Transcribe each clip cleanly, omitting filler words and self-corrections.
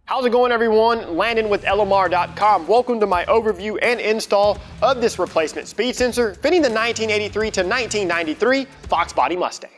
How's it going, everyone? Landon with LMR.com. Welcome to my overview and install of this replacement speed sensor fitting the 1983 to 1993 Fox body Mustang.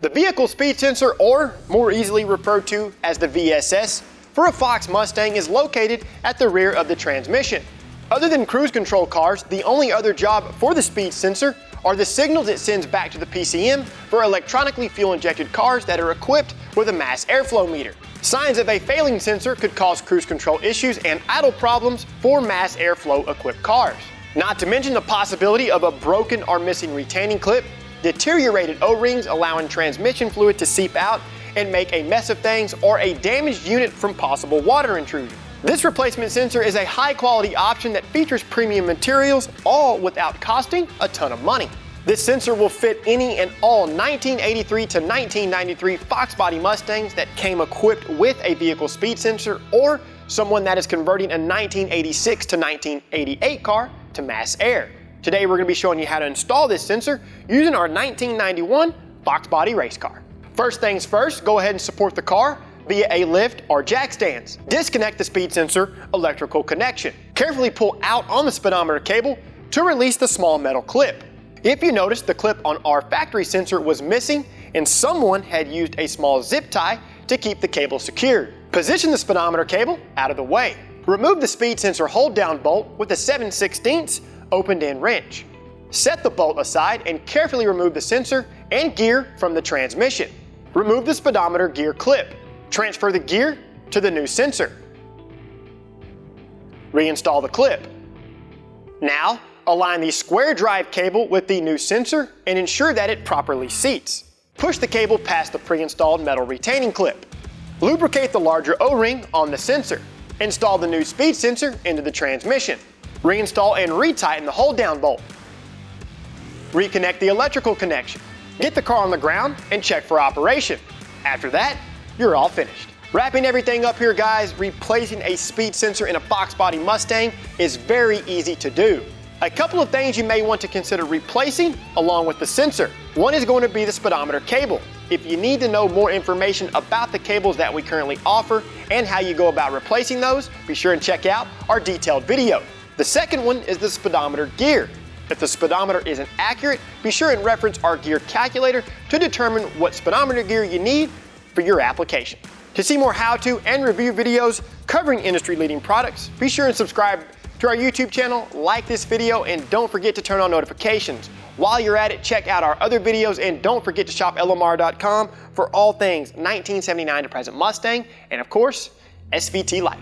The vehicle speed sensor, or more easily referred to as the VSS, for a Fox Mustang is located at the rear of the transmission. Other than cruise control cars, the only other job for the speed sensor are the signals it sends back to the PCM for electronically fuel-injected cars that are equipped with a mass airflow meter. Signs of a failing sensor could cause cruise control issues and idle problems for mass airflow-equipped cars. Not to mention the possibility of a broken or missing retaining clip, deteriorated O-rings allowing transmission fluid to seep out and make a mess of things, or a damaged unit from possible water intrusion. This replacement sensor is a high-quality option that features premium materials, all without costing a ton of money. This sensor will fit any and all 1983 to 1993 Fox body Mustangs that came equipped with a vehicle speed sensor, or someone that is converting a 1986 to 1988 car to mass air. Today we're going to be showing you how to install this sensor using our 1991 Fox body race car. First things first, go ahead and support the car via a lift or jack stands. Disconnect the speed sensor electrical connection. Carefully pull out on the speedometer cable to release the small metal clip. If you notice, the clip on our factory sensor was missing and someone had used a small zip tie to keep the cable secured. Position the speedometer cable out of the way. Remove the speed sensor hold down bolt with a 7/16 opened end wrench. Set the bolt aside and carefully remove the sensor and gear from the transmission. Remove the speedometer gear clip. Transfer the gear to the new sensor. Reinstall the clip. Now, align the square drive cable with the new sensor and ensure that it properly seats. Push the cable past the pre-installed metal retaining clip. Lubricate the larger O-ring on the sensor. Install the new speed sensor into the transmission. Reinstall and retighten the hold-down bolt. Reconnect the electrical connection. Get the car on the ground and check for operation. After that, you're all finished. Wrapping everything up here, guys, replacing a speed sensor in a Fox body Mustang is very easy to do. A couple of things you may want to consider replacing along with the sensor. One is going to be the speedometer cable. If you need to know more information about the cables that we currently offer and how you go about replacing those, be sure and check out our detailed video. The second one is the speedometer gear. If the speedometer isn't accurate, be sure and reference our gear calculator to determine what speedometer gear you need for your application. To see more how-to and review videos covering industry-leading products, be sure and subscribe to our YouTube channel, like this video, and don't forget to turn on notifications. While you're at it, check out our other videos and don't forget to shop LMR.com for all things 1979 to present Mustang and, of course, SVT Light.